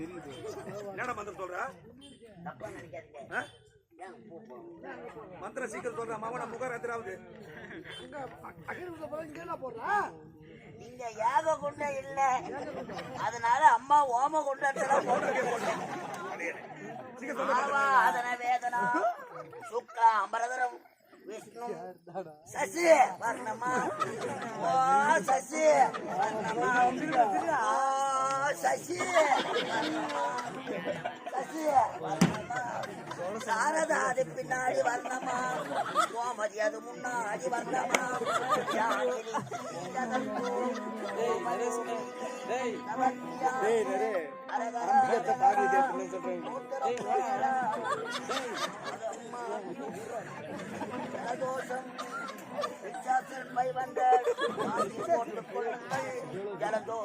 என்னடா மந்திரம் சொல்ற? மந்திர சீக்கிரம் சொல்ற மாவன முகர் எத்தனாவது? நீங்க யாக கொண்ட இல்ல, அதனால அம்மா ஓம கொண்டாட்டலாம் அதன வேதனா சுக்லா அம்பரதரம் விஷ்ணு சசி வர்ணமா ஓ சசி வர்ணமா ஓ சசி சசி வர்ணமா சாரதாது பின்னாடி வர்ணமா கோமதி அது முன்னாடி வர்ணமா ஜலதோஷம் 600 போட்டுக் கொள்ளுங்கள் ஜலதோ